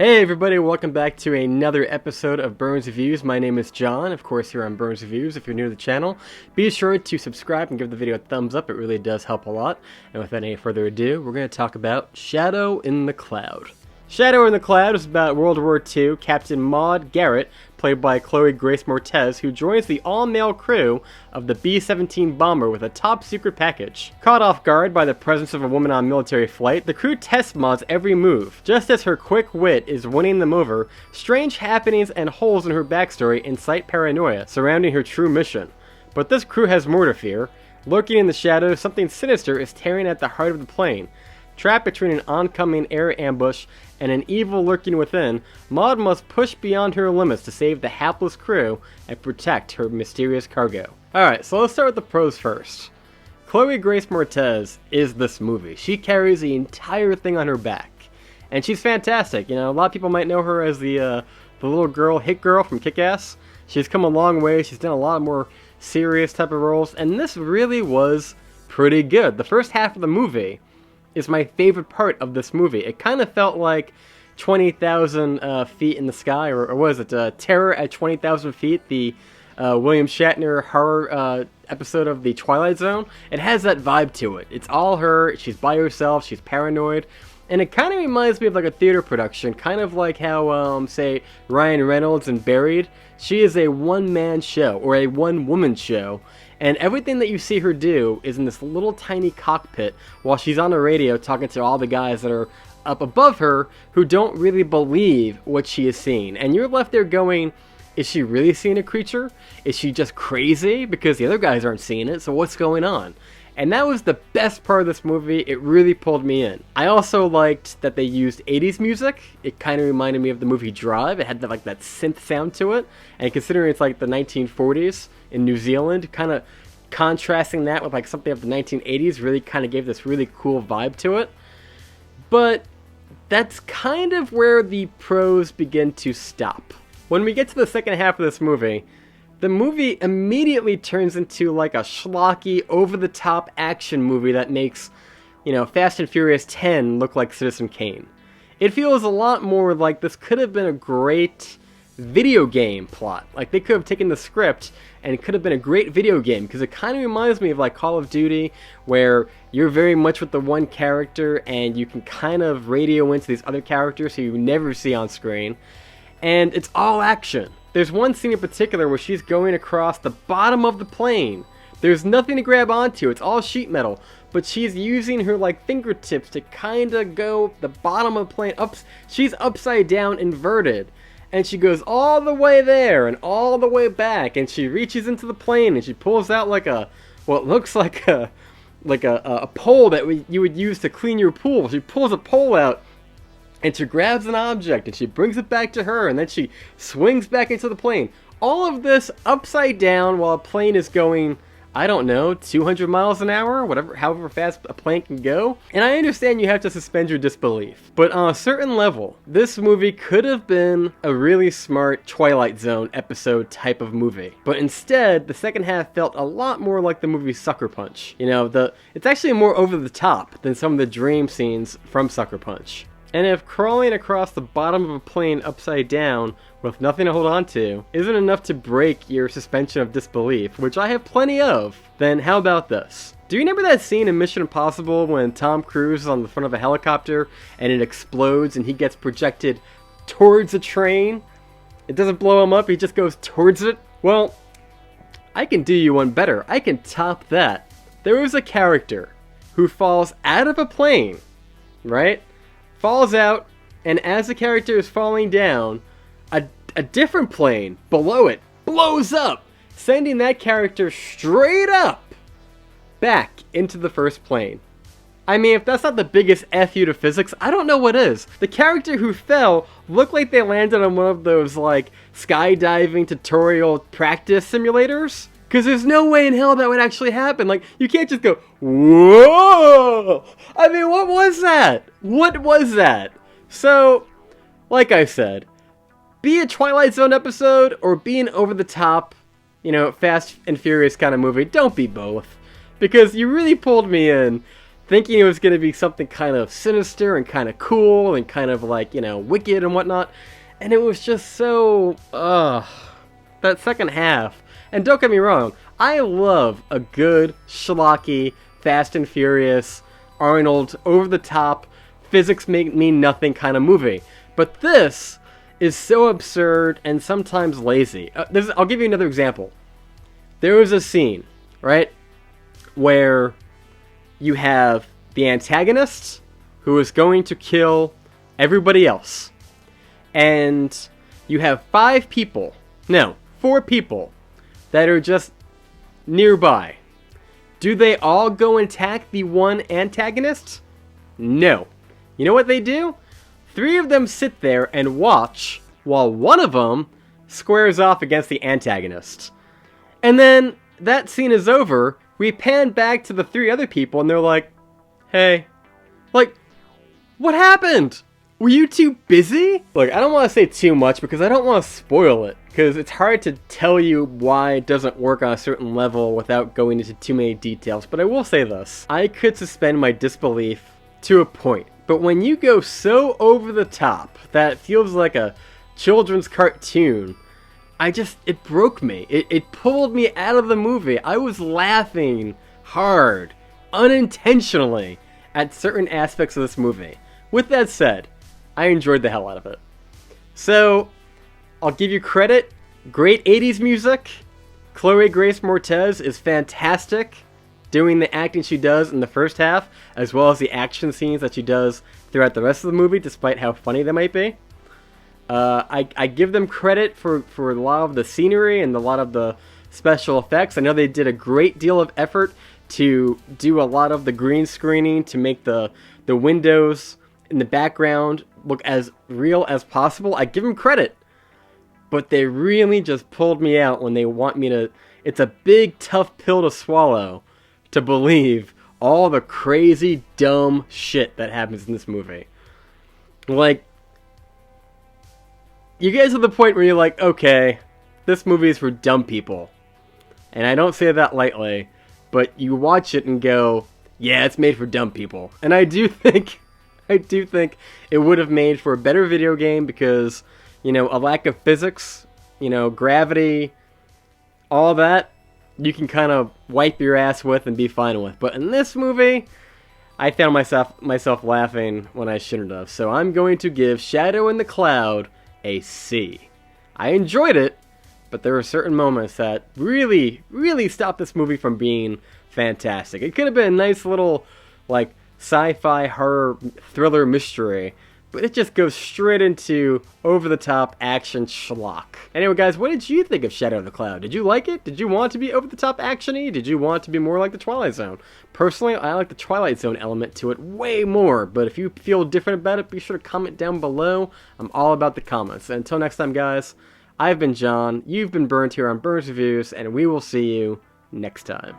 Hey everybody, welcome back to another episode of Burns Reviews. My name is John, of course here on Burns Reviews. If you're new to the channel, be sure to subscribe and give the video a thumbs up, it really does help a lot. And without any further ado, we're going to talk about Shadow in the Cloud. Shadow in the Cloud is about World War II Captain Maud Garrett, played by Chloë Grace Moretz, who joins the all-male crew of the B-17 bomber with a top-secret package. Caught off guard by the presence of a woman on military flight, the crew tests Maud's every move. Just as her quick wit is winning them over, strange happenings and holes in her backstory incite paranoia surrounding her true mission. But this crew has more to fear. Lurking in the shadows, something sinister is tearing at the heart of the plane. Trapped between an oncoming air ambush and an evil lurking within, Maud must push beyond her limits to save the hapless crew and protect her mysterious cargo. Alright, so let's start with the pros first. Chloë Grace Moretz is this movie. She carries the entire thing on her back. And she's fantastic. You know, a lot of people might know her as the little girl, hit girl from Kick-Ass. She's come a long way. She's done a lot more serious type of roles. And this really was pretty good. The first half of the movie is my favorite part of this movie. It kind of felt like 20,000 Feet in the Sky, or was it Terror at 20,000 Feet, the William Shatner horror episode of The Twilight Zone. It has that vibe to it. It's all her, she's by herself, she's paranoid, and it kind of reminds me of like a theater production, kind of like how, say, Ryan Reynolds in Buried. She is a one-man show, or a one-woman show, and everything that you see her do is in this little tiny cockpit while she's on the radio talking to all the guys that are up above her who don't really believe what she is seeing. And you're left there going, is she really seeing a creature? Is she just crazy? Because the other guys aren't seeing it, so what's going on? And that was the best part of this movie. It really pulled me in. I also liked that they used 80s music. It kind of reminded me of the movie Drive. It had that synth sound to it. And considering it's like the 1940s in New Zealand, kind of contrasting that with like something of the 1980s really kind of gave this really cool vibe to it. But that's kind of where the pros begin to stop. When we get to the second half of this movie, the movie immediately turns into like a schlocky, over-the-top action movie that makes, you know, Fast and Furious 10 look like Citizen Kane. It feels a lot more like this could have been a great video game plot. Like, they could have taken the script and it could have been a great video game, because it kind of reminds me of like Call of Duty, where you're very much with the one character and you can kind of radio into these other characters who you never see on screen. And it's all action. There's one scene in particular where she's going across the bottom of the plane. There's nothing to grab onto, it's all sheet metal, but she's using her like fingertips to kind of go the bottom of the plane up. She's upside down, inverted, and she goes all the way there and all the way back, and she reaches into the plane and she pulls out like what looks like a pole that you would use to clean your pool. She pulls a pole out and she grabs an object and she brings it back to her, and then she swings back into the plane. All of this upside down while a plane is going, I don't know, 200 miles an hour, however fast a plane can go. And I understand you have to suspend your disbelief, but on a certain level, this movie could have been a really smart Twilight Zone episode type of movie. But instead, the second half felt a lot more like the movie Sucker Punch. You know, it's actually more over the top than some of the dream scenes from Sucker Punch. And if crawling across the bottom of a plane upside down with nothing to hold on to isn't enough to break your suspension of disbelief, which I have plenty of, then how about this? Do you remember that scene in Mission Impossible when Tom Cruise is on the front of a helicopter and it explodes and he gets projected towards a train? It doesn't blow him up, he just goes towards it? Well, I can do you one better. I can top that. There was a character who falls out of a plane, right? Falls out, and as the character is falling down, a different plane below it blows up, sending that character straight up back into the first plane. I mean, if that's not the biggest F you to physics, I don't know what is. The character who fell looked like they landed on one of those, like, skydiving tutorial practice simulators. Because there's no way in hell that would actually happen. Like, you can't just go, whoa! I mean, what was that? What was that? So, like I said, be a Twilight Zone episode or be an over-the-top, you know, Fast and Furious kind of movie. Don't be both. Because you really pulled me in thinking it was going to be something kind of sinister and kind of cool and kind of like, you know, wicked and whatnot. And it was just so, that second half. And don't get me wrong, I love a good, schlocky, Fast and Furious, Arnold, over-the-top, physics mean nothing kind of movie. But this is so absurd and sometimes lazy. I'll give you another example. There was a scene, right, where you have the antagonist who is going to kill everybody else. And you have 4 people that are just nearby. Do they all go and attack the one antagonist? No. You know what they do? 3 of them sit there and watch while one of them squares off against the antagonist. And then that scene is over, we pan back to the 3 other people and they're like, hey, like, what happened? Were you too busy? Look, I don't want to say too much because I don't want to spoil it, because it's hard to tell you why it doesn't work on a certain level without going into too many details, but I will say this. I could suspend my disbelief to a point, but when you go so over the top that it feels like a children's cartoon, it broke me. It pulled me out of the movie. I was laughing hard, unintentionally, at certain aspects of this movie. With that said, I enjoyed the hell out of it. So, I'll give you credit. Great 80s music. Chloë Grace Moretz is fantastic doing the acting she does in the first half, as well as the action scenes that she does throughout the rest of the movie, despite how funny they might be. I give them credit for a lot of the scenery and a lot of the special effects. I know they did a great deal of effort to do a lot of the green screening to make the windows in the background look as real as possible. I give them credit. But they really just pulled me out when they want me to... It's a big, tough pill to swallow to believe all the crazy, dumb shit that happens in this movie. Like, you guys are the point where you're like, okay, this movie is for dumb people. And I don't say that lightly, but you watch it and go, yeah, it's made for dumb people. And I do think it would have made for a better video game because, you know, a lack of physics, you know, gravity, all that, you can kind of wipe your ass with and be fine with. But in this movie, I found myself laughing when I shouldn't have. So I'm going to give Shadow in the Cloud a C. I enjoyed it, but there were certain moments that really, really stopped this movie from being fantastic. It could have been a nice little, like, sci-fi horror thriller mystery, but it just goes straight into over-the-top action schlock. Anyway, guys, what did you think of Shadow of the Cloud? Did you like it? Did you want it to be over-the-top action-y? Did you want it to be more like the Twilight Zone? Personally, I like the Twilight Zone element to it way more, but if you feel different about it, be sure to comment down below. I'm all about the comments. And until next time, guys, I've been John, you've been Burned here on Burns Reviews, and we will see you next time.